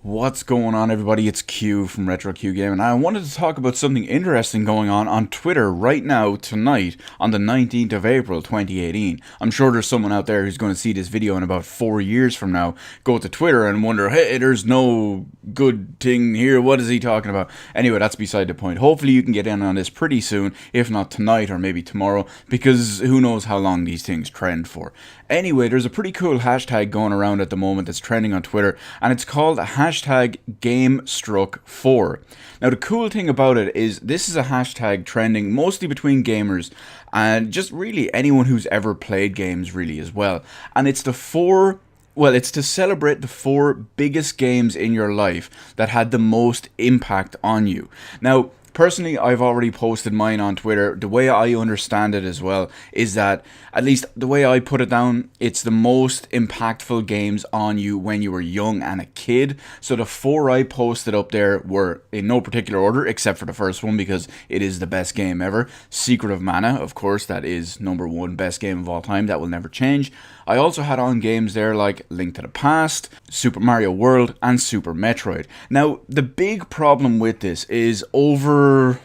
What's going on, everybody? It's Q from Retro Q Game, and I wanted to talk about something interesting going on Twitter right now, tonight, on the 19th of April, 2018. I'm sure there's someone out there who's going to see this video in about 4 years from now, go to Twitter and wonder, hey, there's no good thing here, what is he talking about? Anyway, that's beside the point. Hopefully you can get in on this pretty soon, if not tonight or maybe tomorrow, because who knows how long these things trend for. Anyway, there's a pretty cool hashtag going around at the moment that's trending on Twitter, and it's called hashtag GameStruck4. Now, the cool thing about it is this is a hashtag trending mostly between gamers and just really anyone who's ever played games really as well. And it's it's to celebrate the 4 biggest games in your life that had the most impact on you. Now, personally, I've already posted mine on Twitter. The way I understand it as well is that, at least the way I put it down, it's the most impactful games on you when you were young and a kid. So the 4 I posted up there were in no particular order, except for the first one because it is the best game ever. Secret of Mana, of course, that is #1 best game of all time. That will never change. I also had on games there like Link to the Past, Super Mario World, and Super Metroid. Now, the big problem with this is over,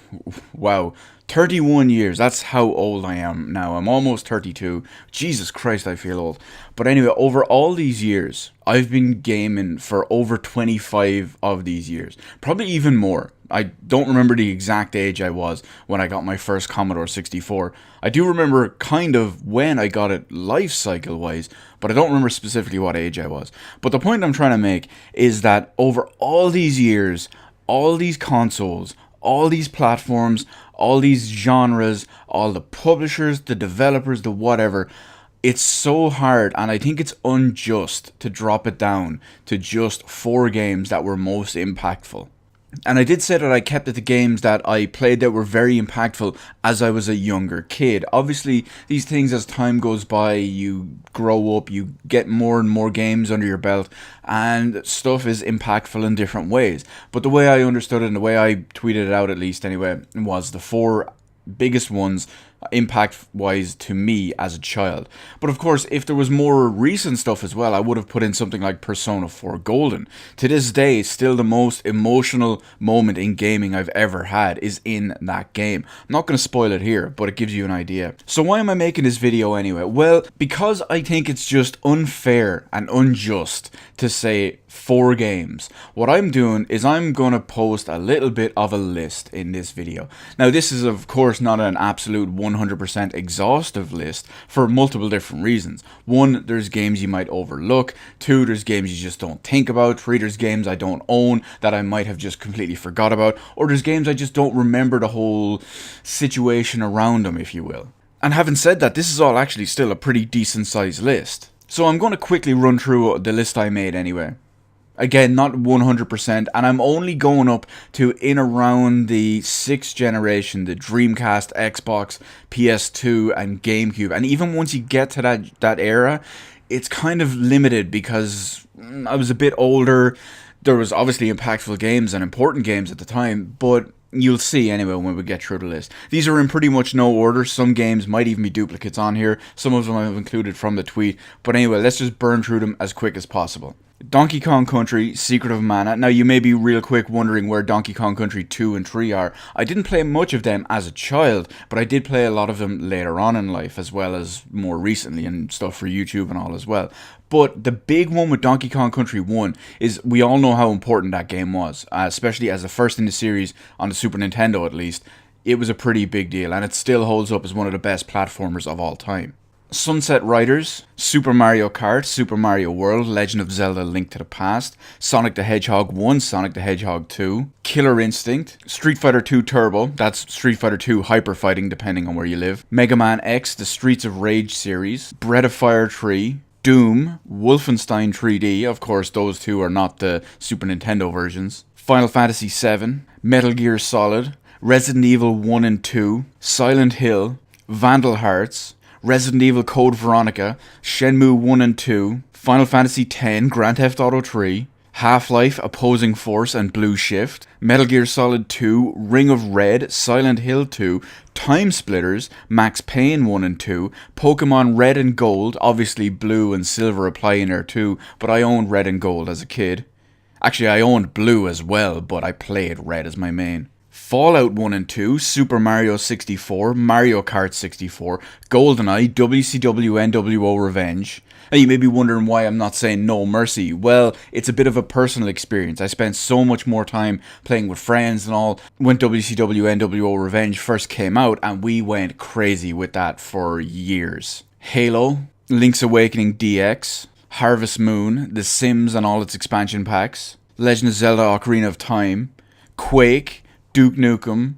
31 years. That's how old I am now. I'm almost 32. Jesus Christ, I feel old. But anyway, over all these years, I've been gaming for over 25 of these years. Probably even more. I don't remember the exact age I was when I got my first Commodore 64. I do remember kind of when I got it life cycle wise, but I don't remember specifically what age I was. But the point I'm trying to make is that over all these years, all these consoles, all these platforms, all these genres, all the publishers, the developers, the whatever, it's so hard, and I think it's unjust to drop it down to just 4 games that were most impactful. And I did say that I kept it to games that I played that were very impactful as I was a younger kid. Obviously, these things, as time goes by, you grow up, you get more and more games under your belt, and stuff is impactful in different ways. But the way I understood it, and the way I tweeted it out at least anyway, was the 4 biggest ones impact wise to me as a child. But of course, if there was more recent stuff as well, I would have put in something like Persona 4 Golden. To this day, still the most emotional moment in gaming I've ever had is in that game. I'm not going to spoil it here, but it gives you an idea. So why am I making this video anyway? Well, because I think it's just unfair and unjust to say 4 games. What I'm doing is I'm going to post a little bit of a list in this video. Now, this is of course not an absolute 100% exhaustive list for multiple different reasons. 1, there's games you might overlook. 2, there's games you just don't think about. 3, there's games I don't own that I might have just completely forgot about. Or there's games I just don't remember the whole situation around them, if you will. And having said that, this is all actually still a pretty decent sized list. So I'm going to quickly run through the list I made anyway. Again, not 100%, and I'm only going up to in around the 6th generation, the Dreamcast, Xbox, PS2, and GameCube. And even once you get to that era, it's kind of limited because I was a bit older. There was obviously impactful games and important games at the time, but you'll see anyway when we get through the list. These are in pretty much no order. Some games might even be duplicates on here. Some of them I've included from the tweet. But anyway, let's just burn through them as quick as possible. Donkey Kong Country, Secret of Mana. Now, you may be real quick wondering where Donkey Kong Country 2 and 3 are. I didn't play much of them as a child, but I did play a lot of them later on in life, as well as more recently, and stuff for YouTube and all as well. But the big one with Donkey Kong Country 1 is we all know how important that game was, especially as the first in the series on the Super Nintendo at least. It was a pretty big deal, and it still holds up as one of the best platformers of all time. Sunset Riders, Super Mario Kart, Super Mario World, Legend of Zelda Link to the Past, Sonic the Hedgehog 1, Sonic the Hedgehog 2, Killer Instinct, Street Fighter 2 Turbo, that's Street Fighter 2 Hyper Fighting depending on where you live, Mega Man X, the Streets of Rage series, Breath of Fire 3, Doom, Wolfenstein 3D, of course those two are not the Super Nintendo versions, Final Fantasy 7, Metal Gear Solid, Resident Evil 1 and 2, Silent Hill, Vandal Hearts, Resident Evil Code Veronica, Shenmue 1 and 2, Final Fantasy X, Grand Theft Auto 3, Half-Life, Opposing Force and Blue Shift, Metal Gear Solid 2, Ring of Red, Silent Hill 2, Time Splitters, Max Payne 1 and 2, Pokemon Red and Gold, obviously Blue and Silver apply in there too, but I owned Red and Gold as a kid, Actually, I owned blue as well, but I played red as my main. Fallout 1 and 2, Super Mario 64, Mario Kart 64, GoldenEye, WCW NWO Revenge. Now you may be wondering why I'm not saying No Mercy. Well, it's a bit of a personal experience. I spent so much more time playing with friends and all when WCW NWO Revenge first came out, and we went crazy with that for years. Halo, Link's Awakening DX, Harvest Moon, The Sims and all its expansion packs, Legend of Zelda Ocarina of Time, Quake, Duke Nukem,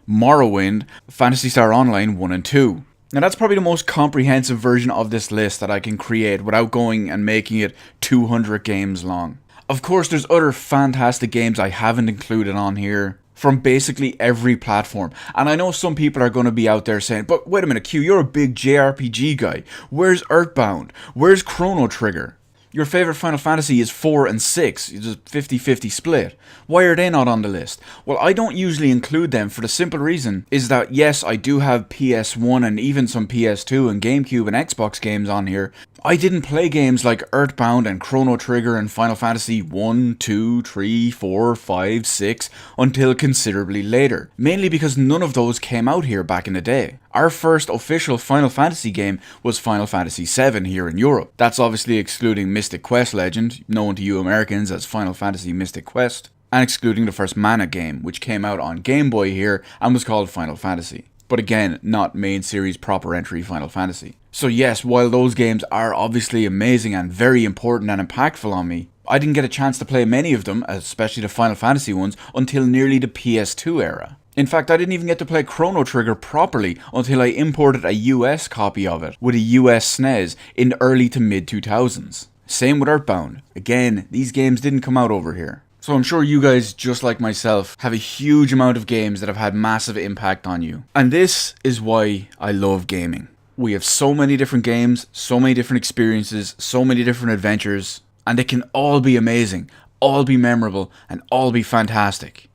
Morrowind, Phantasy Star Online 1 and 2. Now that's probably the most comprehensive version of this list that I can create without going and making it 200 games long. Of course, there's other fantastic games I haven't included on here from basically every platform. And I know some people are going to be out there saying, but wait a minute, Q, you're a big JRPG guy. Where's Earthbound? Where's Chrono Trigger? Your favourite Final Fantasy is 4 and 6, it's a 50-50 split. Why are they not on the list? Well, I don't usually include them for the simple reason is that yes, I do have PS1 and even some PS2 and GameCube and Xbox games on here. I didn't play games like Earthbound and Chrono Trigger and Final Fantasy 1, 2, 3, 4, 5, 6 until considerably later. Mainly because none of those came out here back in the day. Our first official Final Fantasy game was Final Fantasy VII here in Europe. That's obviously excluding Mystic Quest Legend, known to you Americans as Final Fantasy Mystic Quest, and excluding the first Mana game, which came out on Game Boy here and was called Final Fantasy. But again, not main series proper entry Final Fantasy. So yes, while those games are obviously amazing and very important and impactful on me, I didn't get a chance to play many of them, especially the Final Fantasy ones, until nearly the PS2 era. In fact, I didn't even get to play Chrono Trigger properly until I imported a US copy of it with a US SNES in the early to mid 2000s. Same with Earthbound. Again, these games didn't come out over here. So I'm sure you guys, just like myself, have a huge amount of games that have had massive impact on you. And this is why I love gaming. We have so many different games, so many different experiences, so many different adventures, and they can all be amazing, all be memorable, and all be fantastic.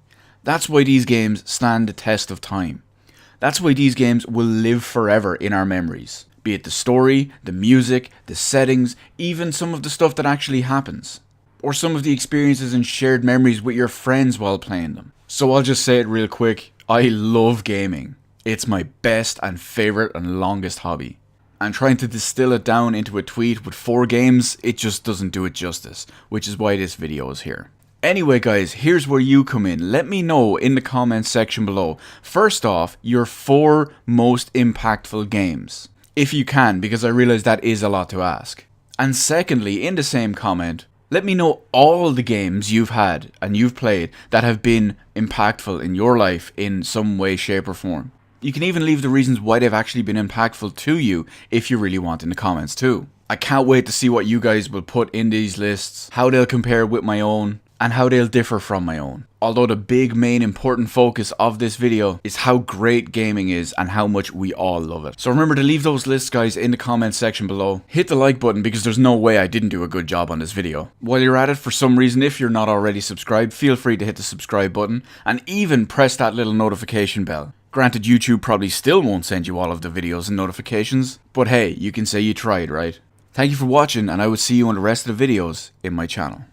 That's why these games stand the test of time. That's why these games will live forever in our memories. Be it the story, the music, the settings, even some of the stuff that actually happens. Or some of the experiences and shared memories with your friends while playing them. So I'll just say it real quick, I love gaming. It's my best and favourite and longest hobby. And trying to distill it down into a tweet with 4 games, it just doesn't do it justice, which is why this video is here. Anyway guys, here's where you come in. Let me know in the comments section below. First off, your 4 most impactful games. If you can, because I realise that is a lot to ask. And secondly, in the same comment, let me know all the games you've had and you've played that have been impactful in your life in some way, shape or form. You can even leave the reasons why they've actually been impactful to you if you really want in the comments too. I can't wait to see what you guys will put in these lists, how they'll compare with my own, and how they'll differ from my own. Although the big main important focus of this video is how great gaming is and how much we all love it. So remember to leave those lists guys in the comments section below. Hit the like button because there's no way I didn't do a good job on this video. While you're at it, for some reason if you're not already subscribed, feel free to hit the subscribe button and even press that little notification bell. Granted, YouTube probably still won't send you all of the videos and notifications, but hey, you can say you tried, right? Thank you for watching and I will see you on the rest of the videos in my channel.